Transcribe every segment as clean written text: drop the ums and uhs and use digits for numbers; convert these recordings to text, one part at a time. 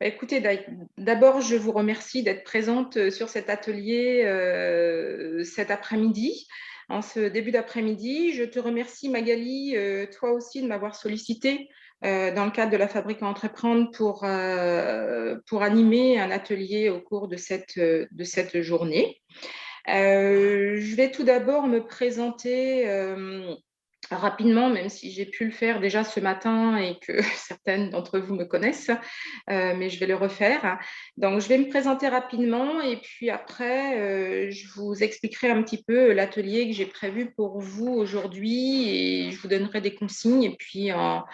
Écoutez, d'abord, je vous remercie d'être présente sur cet atelier cet après-midi, en ce début d'après-midi. Je te remercie, Magali, toi aussi, de m'avoir sollicité dans le cadre de la Fabrique à entreprendre pour animer un atelier au cours de cette journée. Je vais tout d'abord me présenter rapidement, même si j'ai pu le faire déjà ce matin et que certaines d'entre vous me connaissent, mais je vais le refaire. Donc, je vais me présenter rapidement et puis après, je vous expliquerai un petit peu l'atelier que j'ai prévu pour vous aujourd'hui et je vous donnerai des consignes. Et puis, en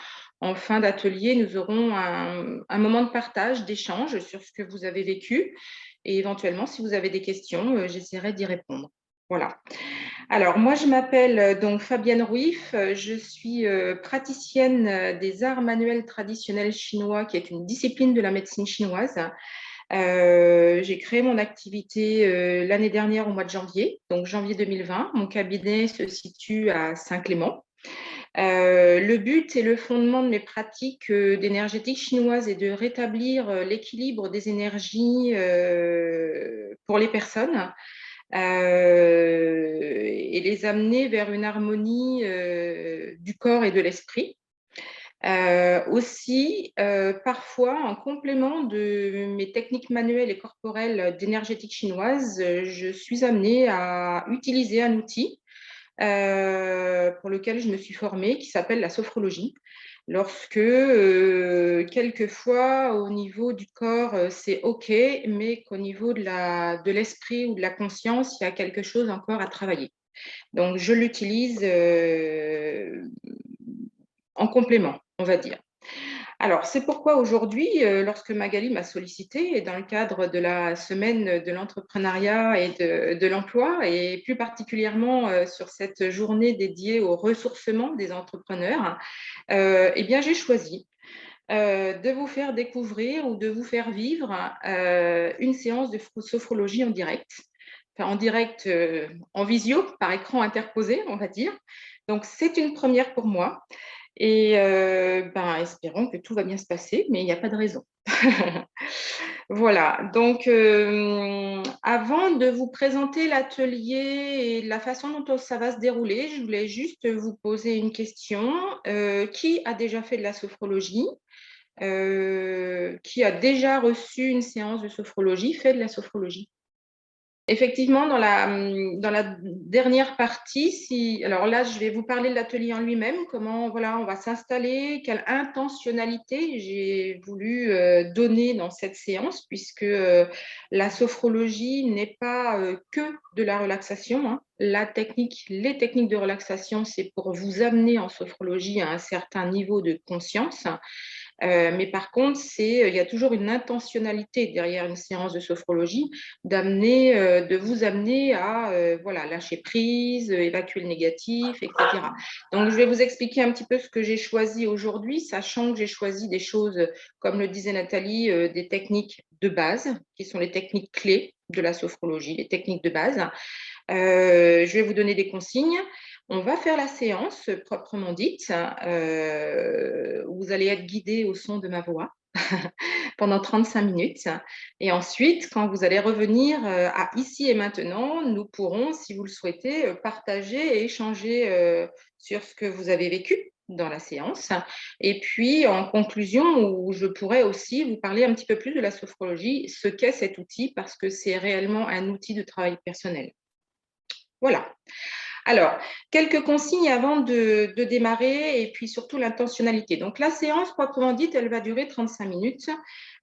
fin d'atelier, nous aurons un moment de partage, d'échange sur ce que vous avez vécu. Et éventuellement, si vous avez des questions, j'essaierai d'y répondre. Voilà. Alors, moi, je m'appelle donc Fabienne Rouif. Je suis praticienne des arts manuels traditionnels chinois, qui est une discipline de la médecine chinoise. J'ai créé mon activité l'année dernière au mois de janvier, donc janvier 2020. Mon cabinet se situe à Saint-Clément. Le but et le fondement de mes pratiques d'énergétique chinoise est de rétablir l'équilibre des énergies pour les personnes et les amener vers une harmonie du corps et de l'esprit. Aussi, parfois, en complément de mes techniques manuelles et corporelles d'énergétique chinoise, je suis amenée à utiliser un outil pour lequel je me suis formée, qui s'appelle la sophrologie. Lorsque, quelquefois, au niveau du corps, c'est OK, mais qu'au niveau de l'esprit ou de la conscience, il y a quelque chose encore à travailler. Donc, je l'utilise en complément, on va dire. Alors, c'est pourquoi aujourd'hui, lorsque Magali m'a sollicité, et dans le cadre de la semaine de l'entrepreneuriat et de l'emploi, et plus particulièrement sur cette journée dédiée au ressourcement des entrepreneurs, eh bien, j'ai choisi de vous faire découvrir ou de vous faire vivre une séance de sophrologie en direct. Enfin, en direct, en visio, par écran interposé, on va dire. Donc, c'est une première pour moi. Et espérons que tout va bien se passer, mais il n'y a pas de raison. Voilà, donc avant de vous présenter l'atelier et la façon dont ça va se dérouler, je voulais juste vous poser une question. Qui a déjà fait de la sophrologie? Qui a déjà reçu une séance de sophrologie, fait de la sophrologie? Effectivement, dans la dernière partie, alors là, je vais vous parler de l'atelier en lui-même, comment voilà, on va s'installer, quelle intentionnalité j'ai voulu donner dans cette séance, puisque la sophrologie n'est pas que de la relaxation, hein. Les techniques de relaxation, c'est pour vous amener en sophrologie à un certain niveau de conscience. Mais par contre, il y a toujours une intentionnalité derrière une séance de sophrologie de vous amener à voilà, lâcher prise, évacuer le négatif, etc. Donc, je vais vous expliquer un petit peu ce que j'ai choisi aujourd'hui, sachant que j'ai choisi des choses, comme le disait Nathalie, des techniques de base, qui sont les techniques clés de la sophrologie, les techniques de base. Je vais vous donner des consignes. On va faire la séance proprement dite, où vous allez être guidé au son de ma voix pendant 35 minutes. Et ensuite, quand vous allez revenir à ici et maintenant, nous pourrons, si vous le souhaitez, partager et échanger sur ce que vous avez vécu dans la séance. Et puis, en conclusion, où je pourrais aussi vous parler un petit peu plus de la sophrologie, ce qu'est cet outil, parce que c'est réellement un outil de travail personnel. Voilà. Alors, quelques consignes avant de démarrer et puis surtout l'intentionnalité. Donc, la séance, proprement dite, elle va durer 35 minutes.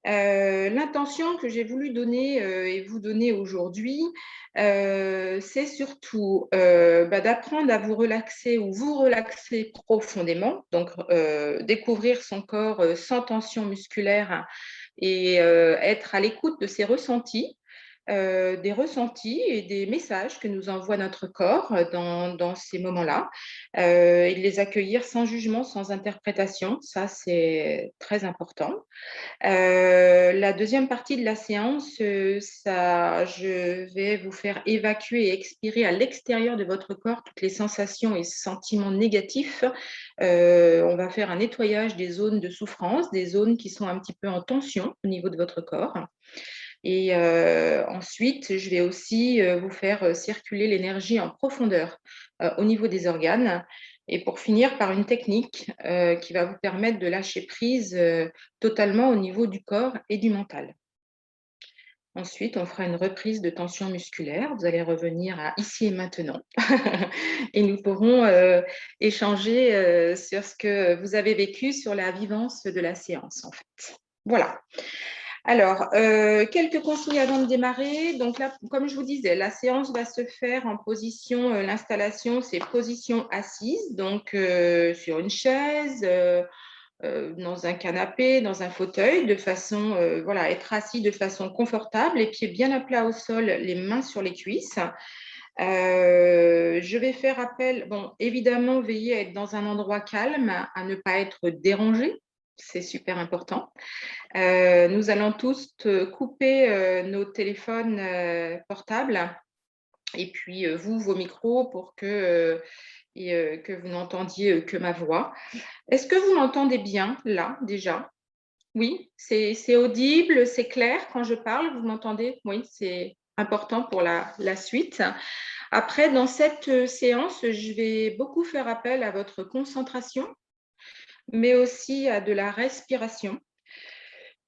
L'intention que j'ai voulu donner et vous donner aujourd'hui, c'est surtout d'apprendre à vous relaxer ou vous relaxer profondément. Donc, découvrir son corps sans tension musculaire et être à l'écoute de ses ressentis. des ressentis et des messages que nous envoie notre corps dans ces moments-là, et de les accueillir sans jugement, sans interprétation. Ça, c'est très important. La deuxième partie de la séance, je vais vous faire évacuer et expirer à l'extérieur de votre corps toutes les sensations et sentiments négatifs. On va faire un nettoyage des zones de souffrance, des zones qui sont un petit peu en tension au niveau de votre corps. Et ensuite, je vais aussi vous faire circuler l'énergie en profondeur au niveau des organes. Et pour finir par une technique qui va vous permettre de lâcher prise totalement au niveau du corps et du mental. Ensuite, on fera une reprise de tension musculaire. Vous allez revenir à ici et maintenant. Et nous pourrons échanger sur ce que vous avez vécu, sur la vivance de la séance, en fait. Voilà. Alors, quelques consignes avant de démarrer. Donc là, comme je vous disais, la séance va se faire en position, l'installation, c'est position assise, donc sur une chaise, dans un canapé, dans un fauteuil, de façon, voilà, être assis de façon confortable, les pieds bien à plat au sol, les mains sur les cuisses. Je vais faire appel, bon, évidemment, veillez à être dans un endroit calme, à ne pas être dérangé, c'est super important. Nous allons tous couper nos téléphones portables et puis vous, vos micros pour que vous n'entendiez que ma voix. Est-ce que vous m'entendez bien là déjà? Oui, c'est audible, c'est clair quand je parle, vous m'entendez? Oui, c'est important pour la suite. Après, dans cette séance, je vais beaucoup faire appel à votre concentration, mais aussi à de la respiration.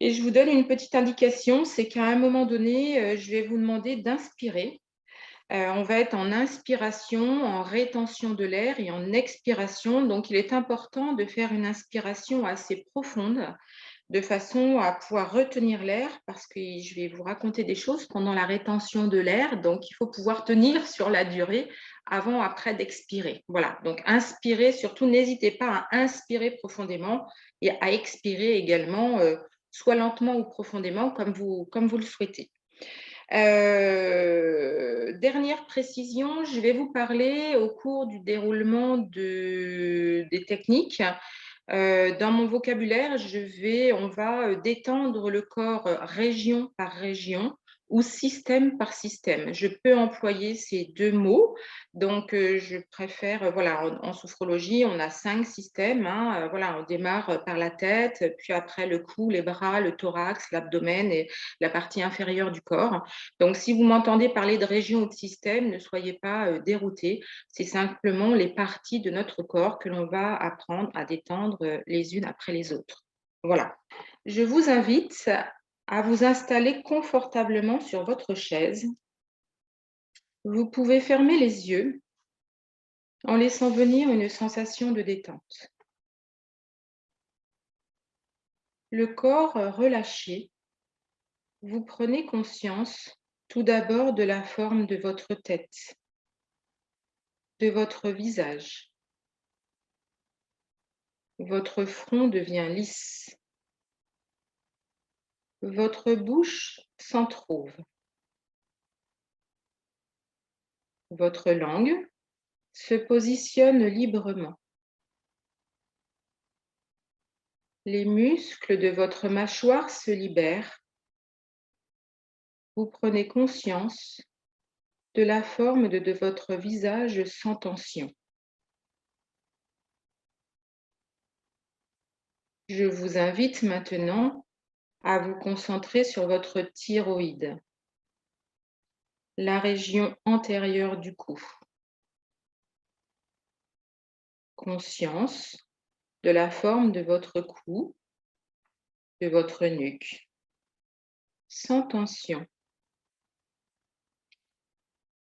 Et je vous donne une petite indication, c'est qu'à un moment donné, je vais vous demander d'inspirer. On va être en inspiration, en rétention de l'air et en expiration. Donc, il est important de faire une inspiration assez profonde de façon à pouvoir retenir l'air parce que je vais vous raconter des choses pendant la rétention de l'air. Donc, il faut pouvoir tenir sur la durée avant, après d'expirer. Voilà, donc inspirer, surtout n'hésitez pas à inspirer profondément et à expirer également, soit lentement ou profondément comme vous le souhaitez. Dernière précision, je vais vous parler au cours du déroulement des techniques. Dans mon vocabulaire, on va détendre le corps région par région ou système par système. Je peux employer ces deux mots. Donc, je préfère, voilà, en sophrologie, on a 5 systèmes, hein, voilà, on démarre par la tête, puis après le cou, les bras, le thorax, l'abdomen et la partie inférieure du corps. Donc, si vous m'entendez parler de région ou de système, ne soyez pas déroutés. C'est simplement les parties de notre corps que l'on va apprendre à détendre les unes après les autres. Voilà. Je vous invite à vous installer confortablement sur votre chaise. Vous pouvez fermer les yeux en laissant venir une sensation de détente. Le corps relâché, vous prenez conscience tout d'abord de la forme de votre tête, de votre visage. Votre front devient lisse. Votre bouche s'entr'ouvre. Votre langue se positionne librement. Les muscles de votre mâchoire se libèrent. Vous prenez conscience de la forme de votre visage sans tension. Je vous invite maintenant à vous concentrer sur votre thyroïde, la région antérieure du cou. Conscience de la forme de votre cou, de votre nuque, sans tension.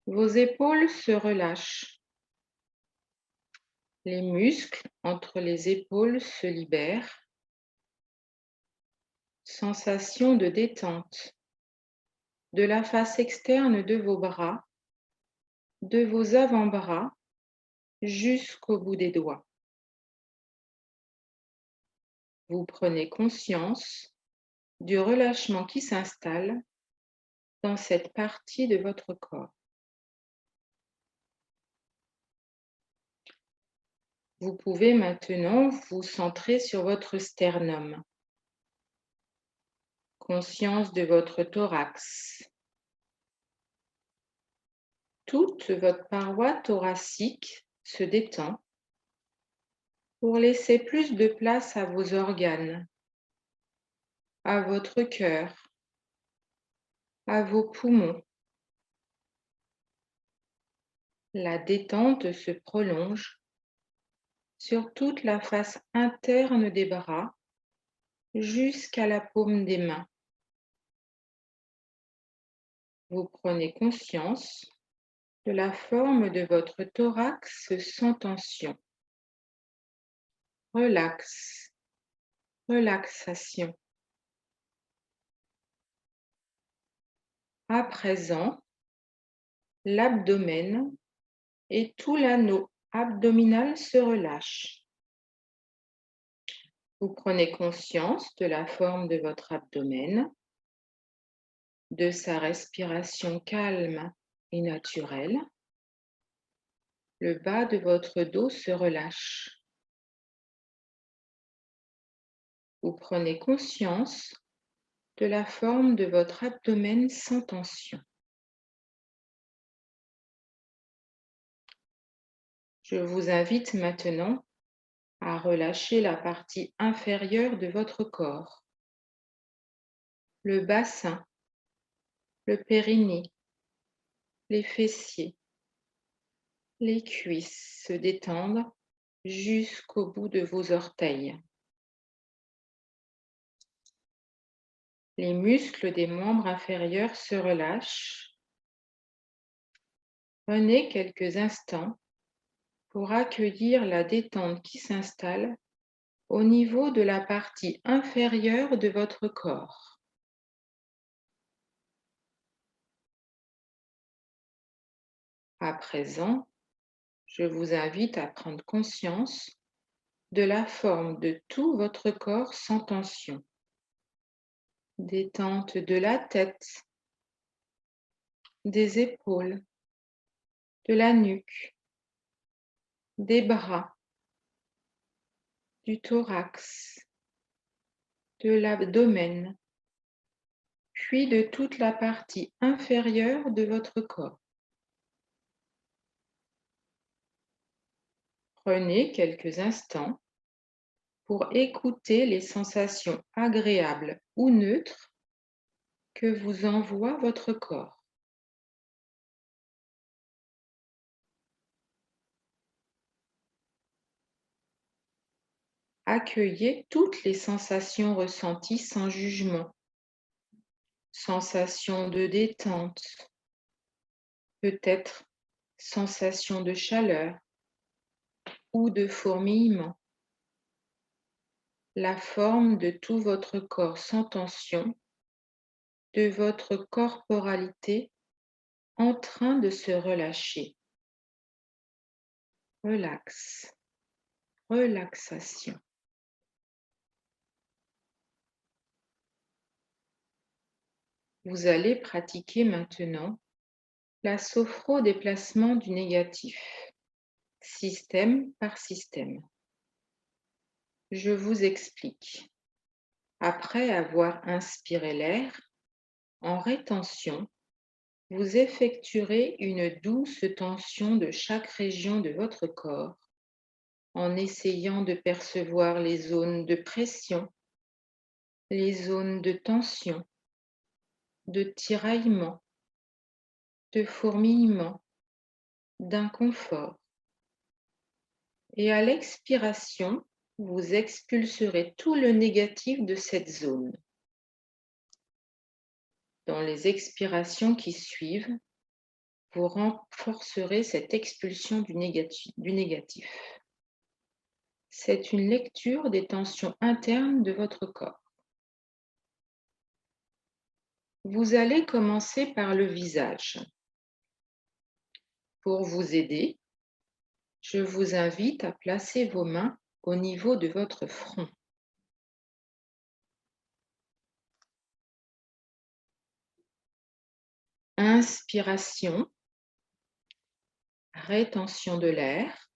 Vos épaules se relâchent. Les muscles entre les épaules se libèrent. Sensation de détente de la face externe de vos bras, de vos avant-bras jusqu'au bout des doigts. Vous prenez conscience du relâchement qui s'installe dans cette partie de votre corps. Vous pouvez maintenant vous centrer sur votre sternum. Conscience de votre thorax. Toute votre paroi thoracique se détend pour laisser plus de place à vos organes, à votre cœur, à vos poumons. La détente se prolonge sur toute la face interne des bras jusqu'à la paume des mains. Vous prenez conscience de la forme de votre thorax sans tension. Relax, relaxation. À présent, l'abdomen et tout l'anneau abdominal se relâchent. Vous prenez conscience de la forme de votre abdomen, de sa respiration calme et naturelle. Le bas de votre dos se relâche. Vous prenez conscience de la forme de votre abdomen sans tension. Je vous invite maintenant à relâcher la partie inférieure de votre corps, le bassin, le périnée, les fessiers, les cuisses se détendent jusqu'au bout de vos orteils. Les muscles des membres inférieurs se relâchent. Prenez quelques instants pour accueillir la détente qui s'installe au niveau de la partie inférieure de votre corps. À présent, je vous invite à prendre conscience de la forme de tout votre corps sans tension. Détente de la tête, des épaules, de la nuque, des bras, du thorax, de l'abdomen, puis de toute la partie inférieure de votre corps. Prenez quelques instants pour écouter les sensations agréables ou neutres que vous envoie votre corps. Accueillez toutes les sensations ressenties sans jugement. Sensation de détente, peut-être sensation de chaleur ou de fourmillement. La forme de tout votre corps sans tension, de votre corporalité en train de se relâcher. Relax, relaxation. Vous allez pratiquer maintenant la sophro-déplacement du négatif, système par système. Je vous explique. Après avoir inspiré l'air, en rétention, vous effectuerez une douce tension de chaque région de votre corps en essayant de percevoir les zones de pression, les zones de tension, de tiraillement, de fourmillement, d'inconfort. Et à l'expiration, vous expulserez tout le négatif de cette zone. Dans les expirations qui suivent, vous renforcerez cette expulsion du négatif. C'est une lecture des tensions internes de votre corps. Vous allez commencer par le visage. Pour vous aider, je vous invite à placer vos mains au niveau de votre front. Inspiration, rétention de l'air,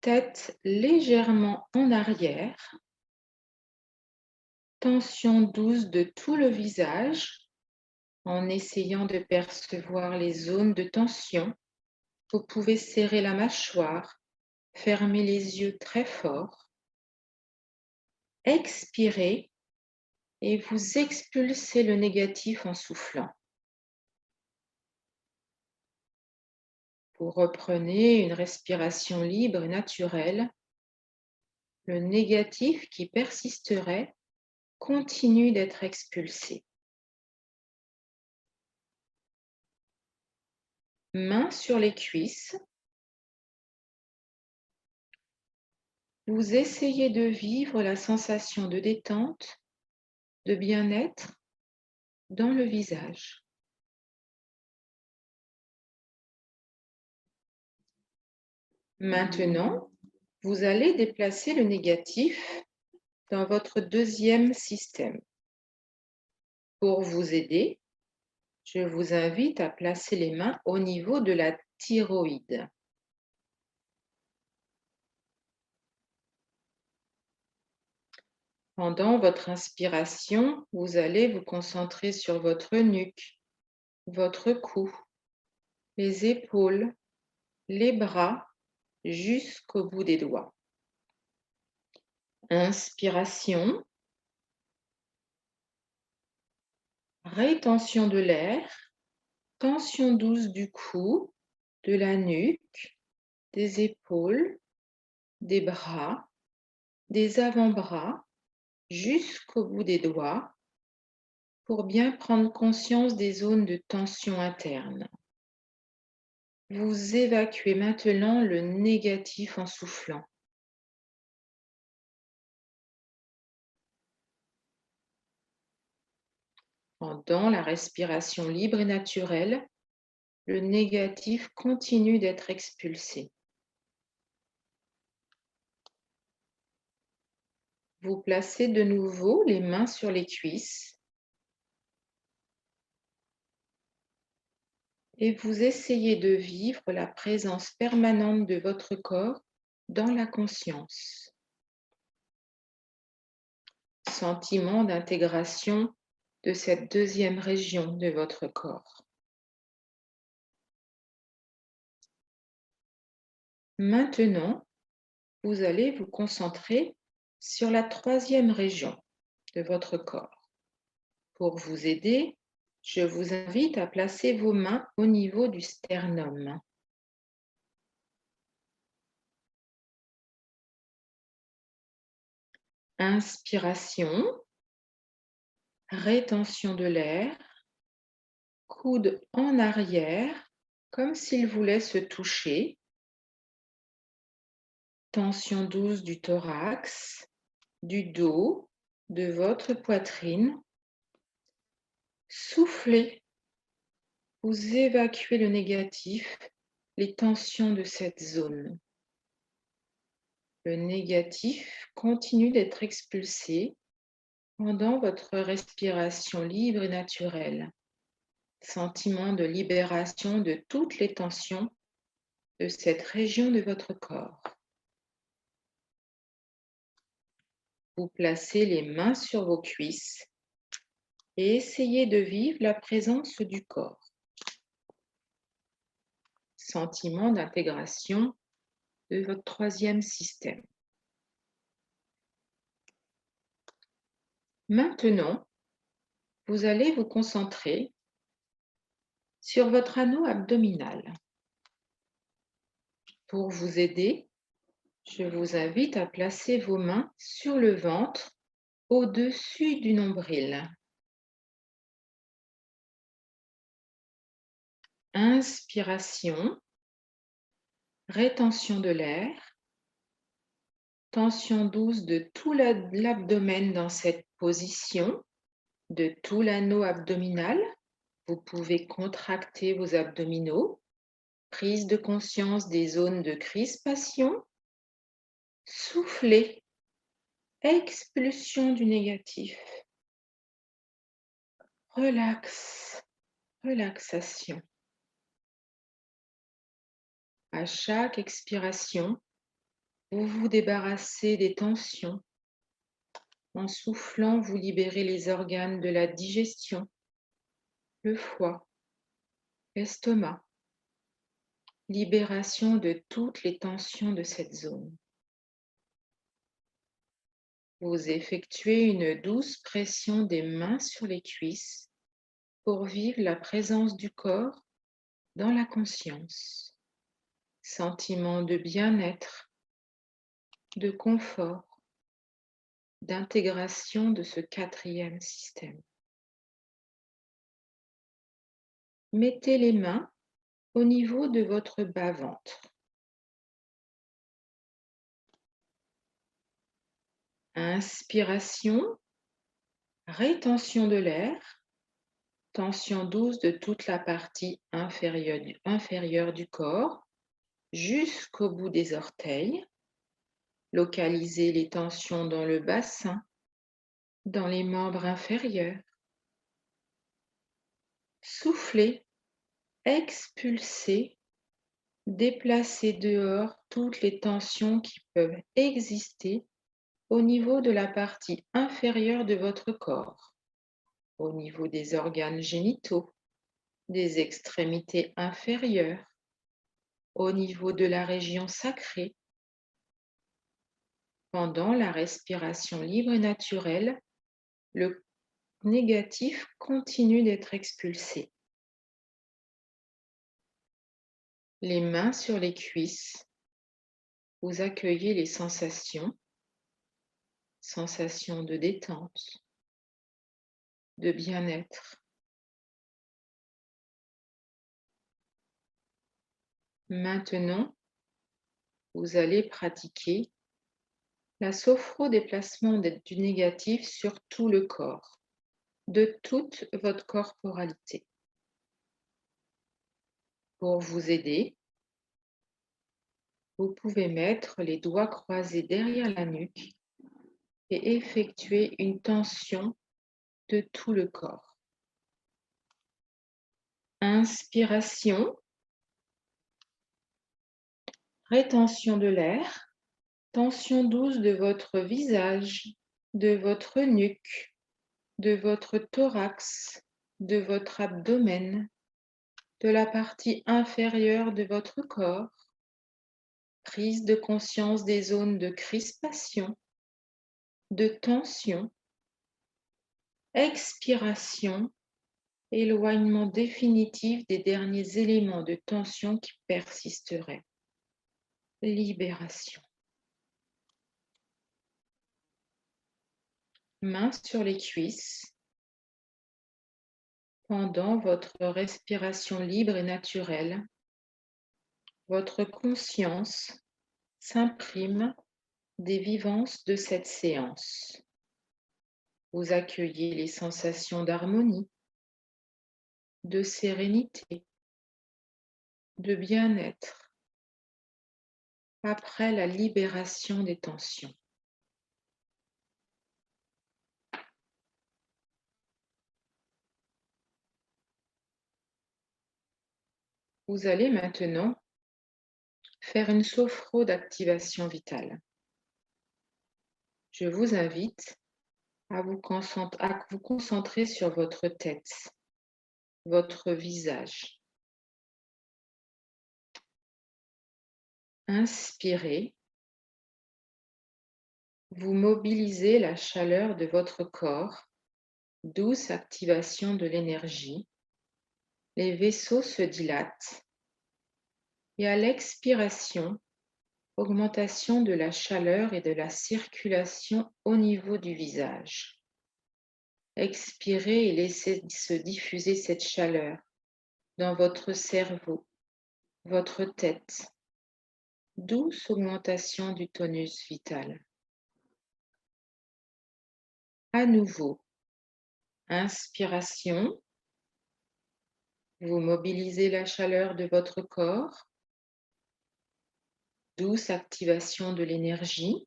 tête légèrement en arrière, tension douce de tout le visage en essayant de percevoir les zones de tension. Vous pouvez serrer la mâchoire, fermer les yeux très fort, expirez et vous expulsez le négatif en soufflant. Vous reprenez une respiration libre et naturelle. Le négatif qui persisterait continue d'être expulsé. Mains sur les cuisses. Vous essayez de vivre la sensation de détente, de bien-être dans le visage. Maintenant, vous allez déplacer le négatif dans votre deuxième système. Pour vous aider, je vous invite à placer les mains au niveau de la thyroïde. Pendant votre inspiration, vous allez vous concentrer sur votre nuque, votre cou, les épaules, les bras, jusqu'au bout des doigts. Inspiration, rétention de l'air, tension douce du cou, de la nuque, des épaules, des bras, des avant-bras, jusqu'au bout des doigts, pour bien prendre conscience des zones de tension interne. Vous évacuez maintenant le négatif en soufflant. Pendant la respiration libre et naturelle, le négatif continue d'être expulsé. Vous placez de nouveau les mains sur les cuisses et vous essayez de vivre la présence permanente de votre corps dans la conscience. Sentiment d'intégration de cette deuxième région de votre corps. Maintenant, vous allez vous concentrer sur la troisième région de votre corps. Pour vous aider, je vous invite à placer vos mains au niveau du sternum. Inspiration, rétention de l'air, coude en arrière, comme s'il voulait se toucher. Tension douce du thorax, du dos, de votre poitrine. Soufflez. Vous évacuez le négatif, les tensions de cette zone. Le négatif continue d'être expulsé pendant votre respiration libre et naturelle. Sentiment de libération de toutes les tensions de cette région de votre corps. Vous placez les mains sur vos cuisses et essayez de vivre la présence du corps. Sentiment d'intégration de votre troisième système. Maintenant, vous allez vous concentrer sur votre anneau abdominal. Pour vous aider, je vous invite à placer vos mains sur le ventre, au-dessus du nombril. Inspiration, rétention de l'air, tension douce de tout l'abdomen dans cette position, de tout l'anneau abdominal. Vous pouvez contracter vos abdominaux, prise de conscience des zones de crispation, soufflez, expulsion du négatif. Relax, relaxation. À chaque expiration, vous vous débarrassez des tensions. En soufflant, vous libérez les organes de la digestion, le foie, l'estomac. Libération de toutes les tensions de cette zone. Vous effectuez une douce pression des mains sur les cuisses pour vivre la présence du corps dans la conscience. Sentiment de bien-être, de confort, d'intégration de ce quatrième système. Mettez les mains au niveau de votre bas-ventre. Inspiration, rétention de l'air, tension douce de toute la partie inférieure du corps jusqu'au bout des orteils. Localisez les tensions dans le bassin, dans les membres inférieurs. Soufflez, expulsez, déplacez dehors toutes les tensions qui peuvent exister au niveau de la partie inférieure de votre corps, au niveau des organes génitaux, des extrémités inférieures, au niveau de la région sacrée. Pendant la respiration libre et naturelle, le négatif continue d'être expulsé. Les mains sur les cuisses, vous accueillez les sensations de détente, de bien-être. Maintenant, vous allez pratiquer la sophro-déplacement du négatif sur tout le corps, de toute votre corporalité. Pour vous aider, vous pouvez mettre les doigts croisés derrière la nuque et effectuer une tension de tout le corps. Inspiration, rétention de l'air, tension douce de votre visage, de votre nuque, de votre thorax, de votre abdomen, de la partie inférieure de votre corps. Prise de conscience des zones de crispation, de tension. Expiration, éloignement définitif des derniers éléments de tension qui persisteraient. Libération. Mains sur les cuisses. Pendant votre respiration libre et naturelle, votre conscience s'imprime des vivances de cette séance. Vous accueillez les sensations d'harmonie, de sérénité, de bien-être après la libération des tensions. Vous allez maintenant faire une sophro d'activation vitale. Je vous invite à vous concentrer sur votre tête, votre visage. Inspirez. Vous mobilisez la chaleur de votre corps, douce activation de l'énergie. Les vaisseaux se dilatent et à l'expiration, augmentation de la chaleur et de la circulation au niveau du visage. Expirez et laissez se diffuser cette chaleur dans votre cerveau, votre tête. Douce augmentation du tonus vital. À nouveau, inspiration. Vous mobilisez la chaleur de votre corps. Douce activation de l'énergie.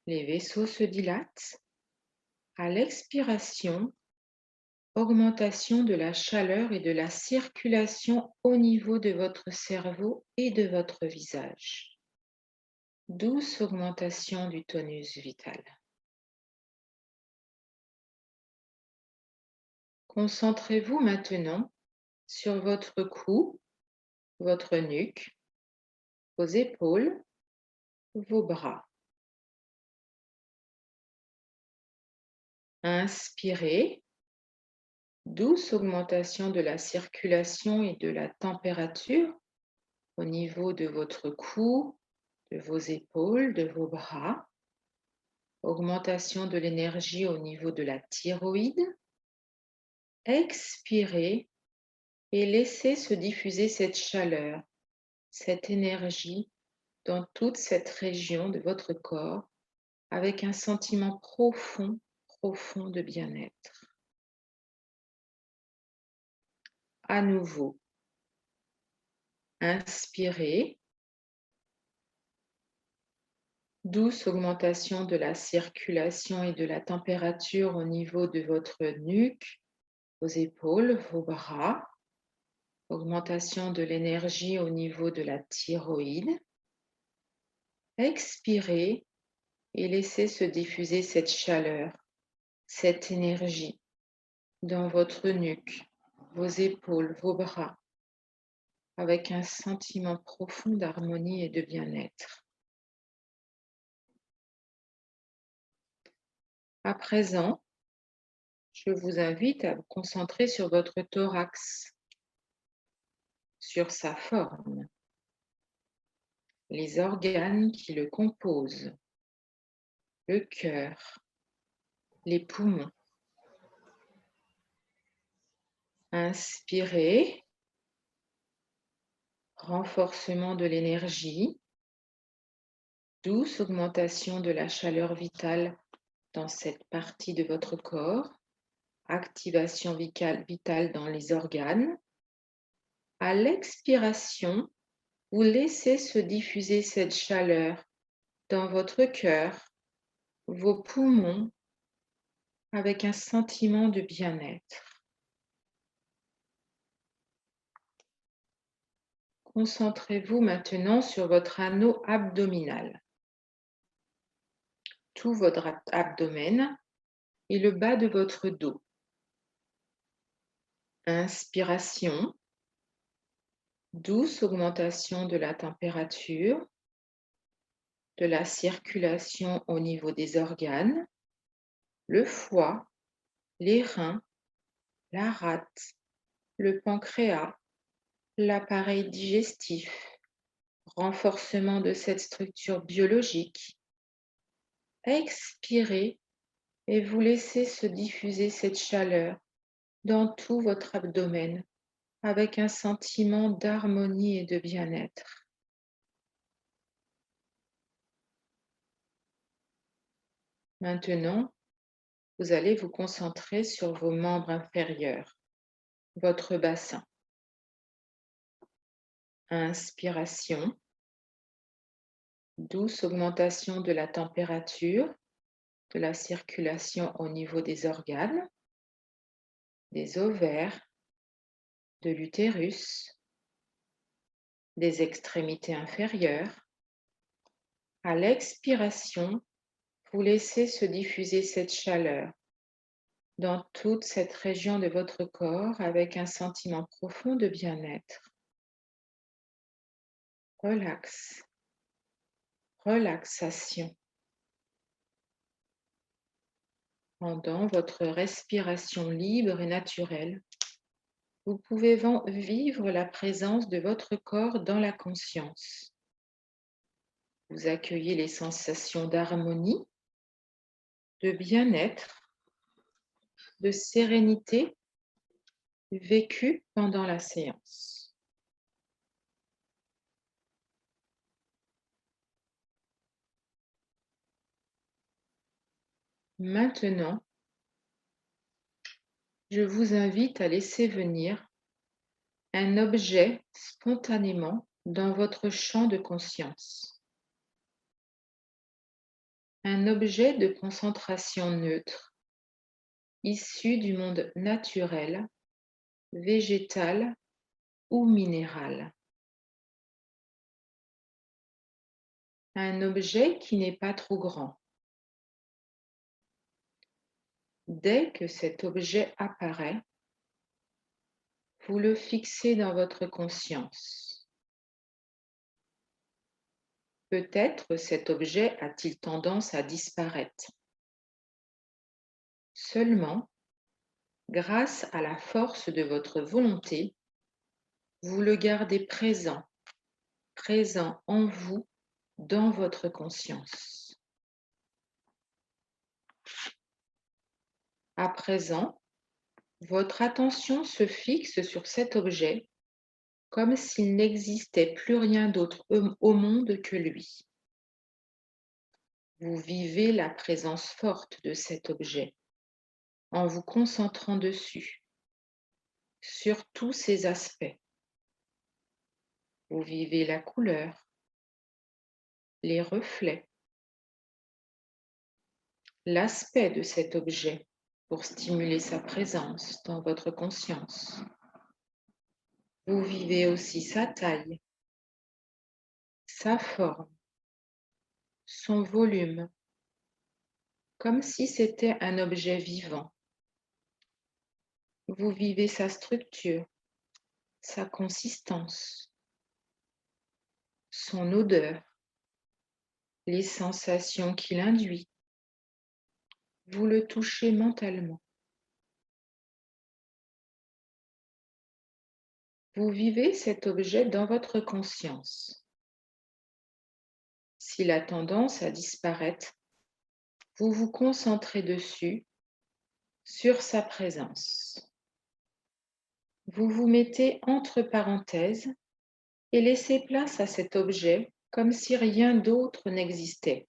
Les vaisseaux se dilatent. À l'expiration, augmentation de la chaleur et de la circulation au niveau de votre cerveau et de votre visage. Douce augmentation du tonus vital. Concentrez-vous maintenant sur votre cou, votre nuque, vos épaules, vos bras. Inspirez, douce augmentation de la circulation et de la température au niveau de votre cou, de vos épaules, de vos bras. Augmentation de l'énergie au niveau de la thyroïde. Expirez et laissez se diffuser cette chaleur, cette énergie dans toute cette région de votre corps avec un sentiment profond, profond de bien-être. À nouveau, inspirez. Douce augmentation de la circulation et de la température au niveau de votre nuque, vos épaules, vos bras. Augmentation de l'énergie au niveau de la thyroïde. Expirez et laissez se diffuser cette chaleur, cette énergie dans votre nuque, vos épaules, vos bras, avec un sentiment profond d'harmonie et de bien-être. À présent, je vous invite à vous concentrer sur votre thorax, sur sa forme, les organes qui le composent, le cœur, les poumons. Inspirez, renforcement de l'énergie, douce augmentation de la chaleur vitale dans cette partie de votre corps, activation vitale dans les organes. À l'expiration, vous laissez se diffuser cette chaleur dans votre cœur, vos poumons, avec un sentiment de bien-être. Concentrez-vous maintenant sur votre anneau abdominal. Tout votre abdomen et le bas de votre dos. Inspiration, douce augmentation de la température, de la circulation au niveau des organes, le foie, les reins, la rate, le pancréas, l'appareil digestif, renforcement de cette structure biologique. Expirez et vous laissez se diffuser cette chaleur dans tout votre abdomen avec un sentiment d'harmonie et de bien-être. Maintenant, vous allez vous concentrer sur vos membres inférieurs, votre bassin. Inspiration, douce augmentation de la température, de la circulation au niveau des organes, des ovaires, de l'utérus, des extrémités inférieures. À l'expiration, vous laissez se diffuser cette chaleur dans toute cette région de votre corps avec un sentiment profond de bien-être. Relax, relaxation. Pendant votre respiration libre et naturelle, vous pouvez vivre la présence de votre corps dans la conscience. Vous accueillez les sensations d'harmonie, de bien-être, de sérénité vécues pendant la séance. Maintenant, je vous invite à laisser venir un objet spontanément dans votre champ de conscience. Un objet de concentration neutre issu du monde naturel, végétal ou minéral. Un objet qui n'est pas trop grand. Dès que cet objet apparaît, vous le fixez dans votre conscience. Peut-être cet objet a-t-il tendance à disparaître. Seulement, grâce à la force de votre volonté, vous le gardez présent, présent en vous, dans votre conscience. À présent, votre attention se fixe sur cet objet comme s'il n'existait plus rien d'autre au monde que lui. Vous vivez la présence forte de cet objet en vous concentrant dessus, sur tous ses aspects. Vous vivez la couleur, les reflets, l'aspect de cet objet pour stimuler sa présence dans votre conscience. Vous vivez aussi sa taille, sa forme, son volume, comme si c'était un objet vivant. Vous vivez sa structure, sa consistance, son odeur, les sensations qu'il induit. Vous le touchez mentalement. Vous vivez cet objet dans votre conscience. S'il a tendance à disparaître, vous vous concentrez dessus, sur sa présence. Vous vous mettez entre parenthèses et laissez place à cet objet comme si rien d'autre n'existait.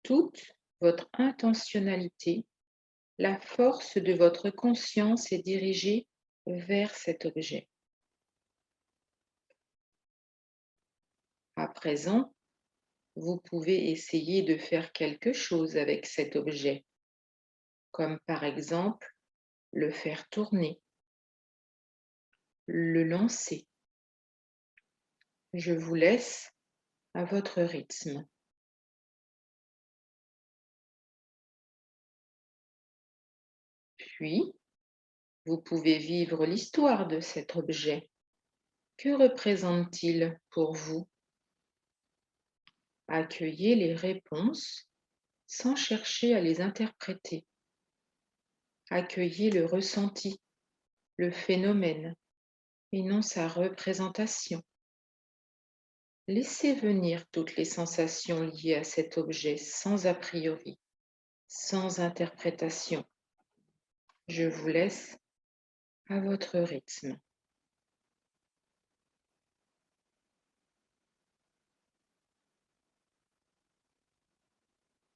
Toute votre intentionnalité, la force de votre conscience est dirigée vers cet objet. À présent, vous pouvez essayer de faire quelque chose avec cet objet, comme par exemple le faire tourner, le lancer. Je vous laisse à votre rythme. Puis, vous pouvez vivre l'histoire de cet objet. Que représente-t-il pour vous? Accueillez les réponses sans chercher à les interpréter. Accueillez le ressenti, le phénomène, et non sa représentation. Laissez venir toutes les sensations liées à cet objet sans a priori, sans interprétation. Je vous laisse à votre rythme.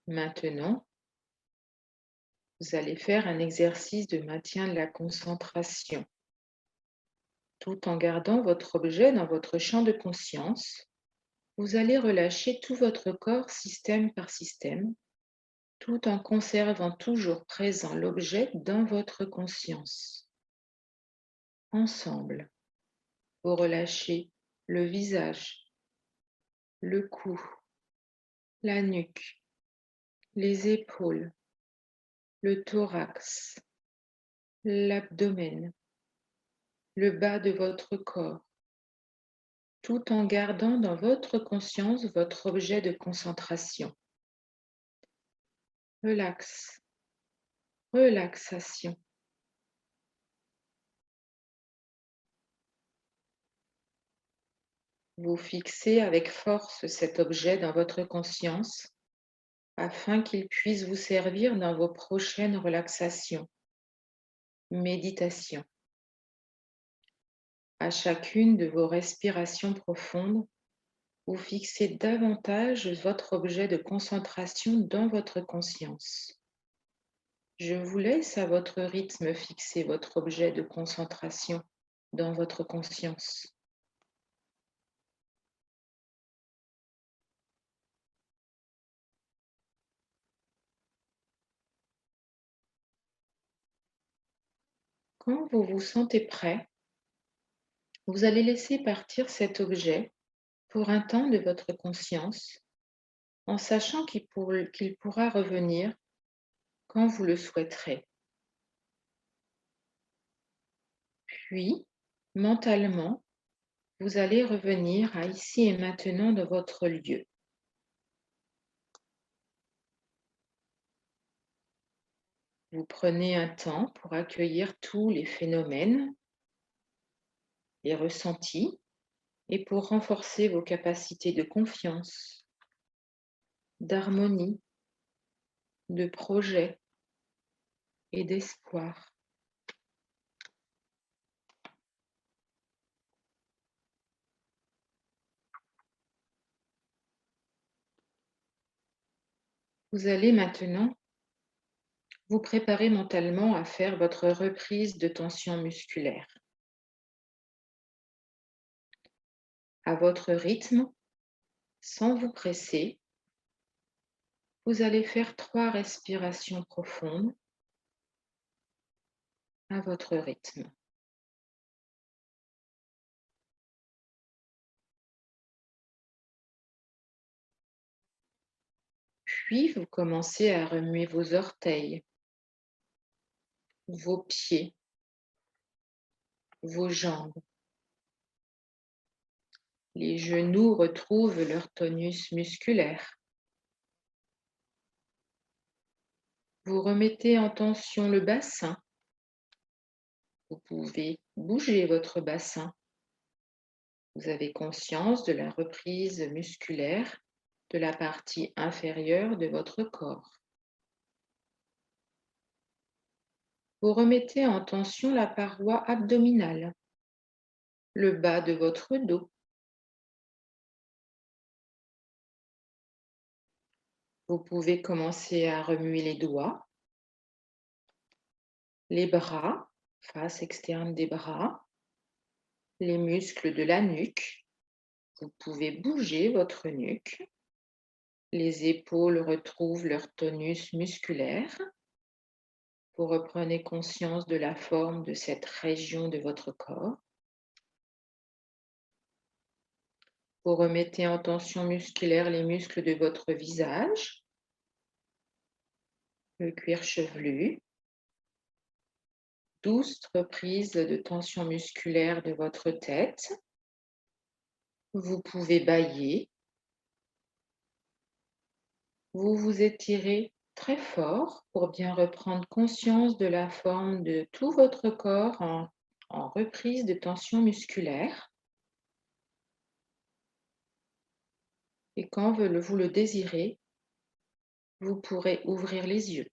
Maintenant, vous allez faire un exercice de maintien de la concentration, tout en gardant votre objet dans votre champ de conscience. Vous allez relâcher tout votre corps système par système, tout en conservant toujours présent l'objet dans votre conscience. Ensemble, vous relâchez le visage, le cou, la nuque, les épaules, le thorax, l'abdomen, le bas de votre corps, tout en gardant dans votre conscience votre objet de concentration. Relax, relaxation. Vous fixez avec force cet objet dans votre conscience afin qu'il puisse vous servir dans vos prochaines relaxations, méditations. À chacune de vos respirations profondes, vous fixez davantage votre objet de concentration dans votre conscience. Je vous laisse à votre rythme fixer votre objet de concentration dans votre conscience. Quand vous vous sentez prêt, vous allez laisser partir cet objet pour un temps de votre conscience, en sachant qu'il pourra revenir quand vous le souhaiterez. Puis, mentalement, vous allez revenir à ici et maintenant dans votre lieu. Vous prenez un temps pour accueillir tous les phénomènes, les ressentis, et pour renforcer vos capacités de confiance, d'harmonie, de projet et d'espoir. Vous allez maintenant vous préparer mentalement à faire votre reprise de tension musculaire. À votre rythme, sans vous presser, vous allez faire 3 respirations profondes à votre rythme. Puis, vous commencez à remuer vos orteils, vos pieds, vos jambes. Les genoux retrouvent leur tonus musculaire. Vous remettez en tension le bassin. Vous pouvez bouger votre bassin. Vous avez conscience de la reprise musculaire de la partie inférieure de votre corps. Vous remettez en tension la paroi abdominale, le bas de votre dos. Vous pouvez commencer à remuer les doigts, les bras, face externe des bras, les muscles de la nuque. Vous pouvez bouger votre nuque. Les épaules retrouvent leur tonus musculaire. Vous reprenez conscience de la forme de cette région de votre corps. Vous remettez en tension musculaire les muscles de votre visage, le cuir chevelu. 12 reprises de tension musculaire de votre tête. Vous pouvez bâiller. Vous vous étirez très fort pour bien reprendre conscience de la forme de tout votre corps en reprise de tension musculaire. Et quand vous le désirez, vous pourrez ouvrir les yeux.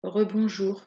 Rebonjour.